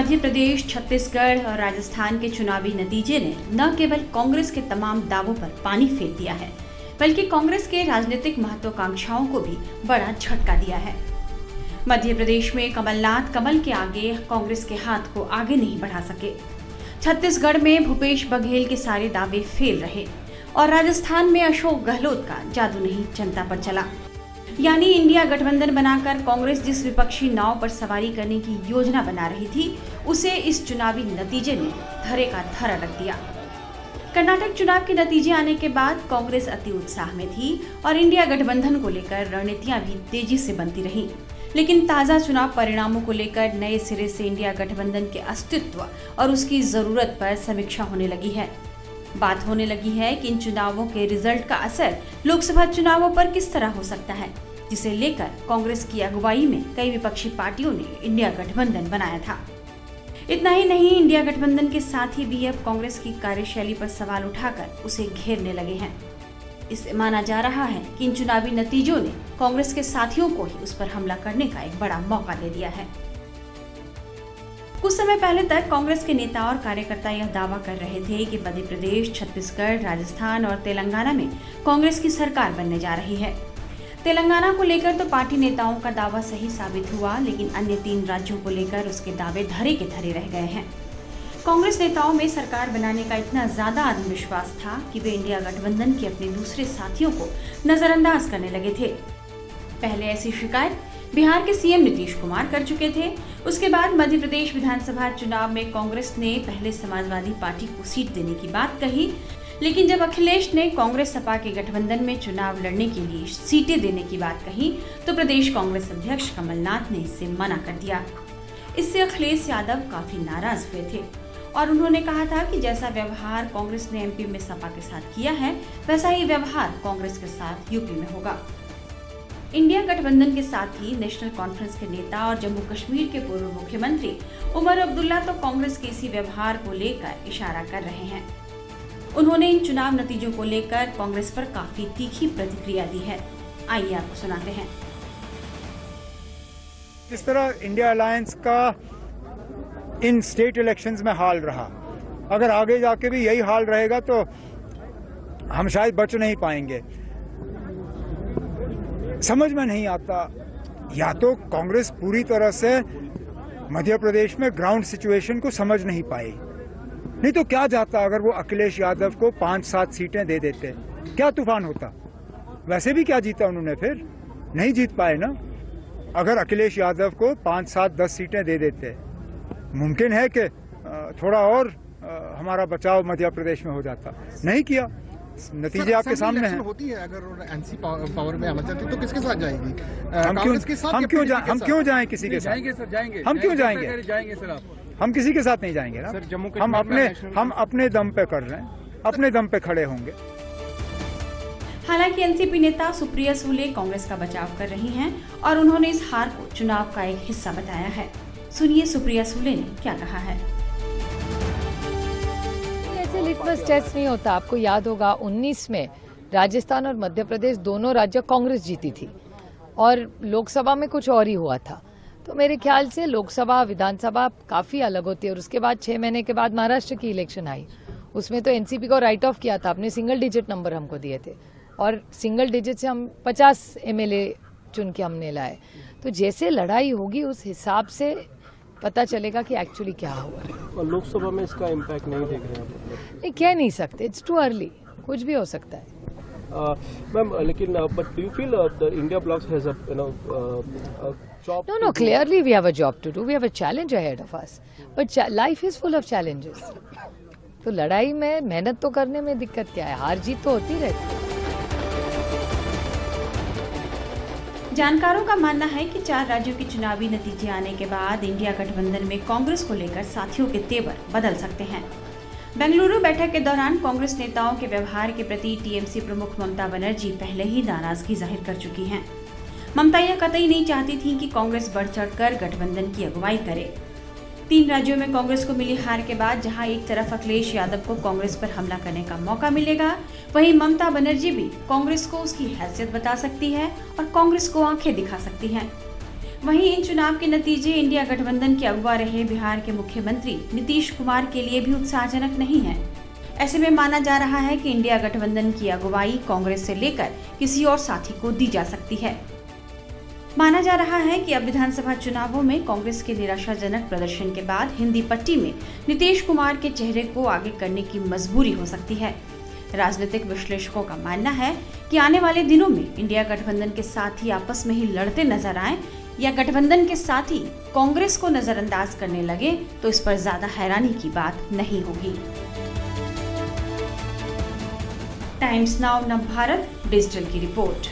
मध्य प्रदेश, छत्तीसगढ़ और राजस्थान के चुनावी नतीजे ने न केवल कांग्रेस के तमाम दावों पर पानी फेर दिया है, बल्कि कांग्रेस के राजनीतिक महत्वाकांक्षाओं को भी बड़ा झटका दिया है। मध्य प्रदेश में कमलनाथ कमल के आगे कांग्रेस के हाथ को आगे नहीं बढ़ा सके। छत्तीसगढ़ में भूपेश बघेल के सारे दावे फेल रहे और राजस्थान में अशोक गहलोत का जादू नहीं जनता पर चला। यानी इंडिया गठबंधन बनाकर कांग्रेस जिस विपक्षी नाव पर सवारी करने की योजना बना रही थी, उसे इस चुनावी नतीजे ने धरे का धरा रख दिया। कर्नाटक चुनाव के नतीजे आने के बाद कांग्रेस अति उत्साह में थी और इंडिया गठबंधन को लेकर रणनीतियां भी तेजी से बनती रहीं। लेकिन ताज़ा चुनाव परिणामों को लेकर नए सिरे से इंडिया गठबंधन के अस्तित्व और उसकी जरूरत पर समीक्षा होने लगी है। बात होने लगी है कि इन चुनावों के रिजल्ट का असर लोकसभा चुनावों पर किस तरह हो सकता है, जिसे लेकर कांग्रेस की अगुवाई में कई विपक्षी पार्टियों ने इंडिया गठबंधन बनाया था। इतना ही नहीं, इंडिया गठबंधन के साथ ही भी अब कांग्रेस की कार्यशैली पर सवाल उठाकर उसे घेरने लगे हैं। इससे माना जा रहा है कि इन चुनावी नतीजों ने कांग्रेस के साथियों को ही उस पर हमला करने का एक बड़ा मौका दे दिया है। कुछ समय पहले तक कांग्रेस के नेता और कार्यकर्ता यह दावा कर रहे थे कि मध्य प्रदेश, छत्तीसगढ़, राजस्थान और तेलंगाना में कांग्रेस की सरकार बनने जा रही है। तेलंगाना को लेकर तो पार्टी नेताओं का दावा सही साबित हुआ, लेकिन अन्य 3 राज्यों को लेकर उसके दावे धरे के धरे रह गए हैं। कांग्रेस नेताओं में सरकार बनाने का इतना ज्यादा आत्मविश्वास था कि वे इंडिया गठबंधन के अपने दूसरे साथियों को नजरअंदाज करने लगे थे। पहले ऐसी शिकायत बिहार के सीएम नीतीश कुमार कर चुके थे। उसके बाद मध्य प्रदेश विधानसभा चुनाव में कांग्रेस ने पहले समाजवादी पार्टी को सीट देने की बात कही, लेकिन जब अखिलेश ने कांग्रेस सपा के गठबंधन में चुनाव लड़ने के लिए सीटें देने की बात कही, तो प्रदेश कांग्रेस अध्यक्ष कमलनाथ ने इससे मना कर दिया। इससे अखिलेश यादव काफी नाराज हुए थे और उन्होंने कहा था कि जैसा व्यवहार कांग्रेस ने एमपी में सपा के साथ किया है, वैसा ही व्यवहार कांग्रेस के साथ यूपी में होगा। इंडिया गठबंधन के साथ ही नेशनल कॉन्फ्रेंस के नेता और जम्मू कश्मीर के पूर्व मुख्यमंत्री उमर अब्दुल्ला तो कांग्रेस के इसी व्यवहार को लेकर इशारा कर रहे हैं। उन्होंने इन चुनाव नतीजों को लेकर कांग्रेस पर काफी तीखी प्रतिक्रिया दी है। आइए आपको सुनाते हैं। इस तरह इंडिया अलायंस का इन स्टेट इलेक्शंस में हाल रहा, अगर आगे जाके भी यही हाल रहेगा तो हम शायद बच नहीं पाएंगे। समझ में नहीं आता, या तो कांग्रेस पूरी तरह से मध्य प्रदेश में ग्राउंड सिचुएशन को समझ नहीं पाई, नहीं तो क्या जाता अगर वो अखिलेश यादव को 5-7 सीटें दे देते, क्या तूफान होता। वैसे भी क्या जीता उन्होंने, फिर नहीं जीत पाए ना। अगर अखिलेश यादव को 5-7-10 सीटें दे देते, मुमकिन है कि थोड़ा और हमारा बचाव मध्य प्रदेश में हो जाता। नहीं किया, नतीजे आपके सामने हैं। होती है, अगर एनसी पावर में आना चाहती तो किसके साथ जाएगी? हम क्यों जाएं किसी के साथ? जाएंगे सर, जाएंगे। हम क्यों जाएंगे? जाएंगे सर आप। हम किसी के साथ नहीं जाएंगे ना। सर, जम्मू हम अपने दम पे कर रहे हैं, अपने दम पे खड़े होंगे। हालांकि एनसीपी नेता सुप्रिया सूले कांग्रेस का बचाव कर रही हैं और उन्होंने इस हार को चुनाव का एक हिस्सा बताया है। सुनिए सुप्रिया सूले ने क्या कहा है। ऐसे लिटमस टेस्ट नहीं होता। आपको याद होगा 19 में राजस्थान और मध्य प्रदेश दोनों राज्य कांग्रेस जीती थी और लोकसभा में कुछ और ही हुआ था। तो मेरे ख्याल से लोकसभा विधानसभा काफी अलग होती है। और उसके बाद 6 महीने के बाद महाराष्ट्र की इलेक्शन आई, उसमें तो एनसीपी को राइट ऑफ किया था, अपने सिंगल डिजिट नंबर हमको दिए थे और सिंगल डिजिट से हम 50 एमएलए चुन के हमने लाए। तो जैसे लड़ाई होगी उस हिसाब से पता चलेगा कि एक्चुअली क्या हुआ। और लोकसभा में इसका इम्पैक्ट नहीं देख रहे हैं? नहीं, कह नहीं सकते, इट्स टू अर्ली, कुछ भी हो सकता है। मैम, लेकिन but do you feel the India block has a job? No, clearly we have a job to do. We have a challenge ahead of us. But life is full of challenges. तो लड़ाई में मेहनत तो करने में दिक्कत क्या है, हार जीत तो होती रहती है। जानकारों का मानना है कि 4 राज्यों के चुनावी नतीजे आने के बाद इंडिया गठबंधन में कांग्रेस को लेकर साथियों के तेवर बदल सकते हैं। बेंगलुरु बैठक के दौरान कांग्रेस नेताओं के व्यवहार के प्रति टीएमसी प्रमुख ममता बनर्जी पहले ही नाराजगी जाहिर कर चुकी हैं। ममता यह कतई नहीं चाहती थी कि कांग्रेस बढ़ चढ़कर गठबंधन की अगुवाई करे। 3 राज्यों में कांग्रेस को मिली हार के बाद जहां एक तरफ अखिलेश यादव को कांग्रेस पर हमला करने का मौका मिलेगा, वहीं ममता बनर्जी भी कांग्रेस को उसकी हैसियत बता सकती है और कांग्रेस को आंखें दिखा सकती हैं। वहीं इन चुनाव के नतीजे इंडिया गठबंधन के अगुवा रहे बिहार के मुख्यमंत्री नीतीश कुमार के लिए भी उत्साहजनक नहीं है। ऐसे में माना जा रहा है कि इंडिया गठबंधन की अगुवाई कांग्रेस से लेकर किसी और साथी को दी जा सकती है। माना जा रहा है कि अब विधानसभा चुनावों में कांग्रेस के निराशाजनक प्रदर्शन के बाद हिंदी पट्टी में नीतीश कुमार के चेहरे को आगे करने की मजबूरी हो सकती है। राजनीतिक विश्लेषकों का मानना है कि आने वाले दिनों में इंडिया गठबंधन के साथी आपस में ही लड़ते नजर आए या गठबंधन के साथी कांग्रेस को नजरअंदाज करने लगे तो इस पर ज्यादा हैरानी की बात नहीं होगी। टाइम्स नाउ नवभारत डिजिटल की रिपोर्ट।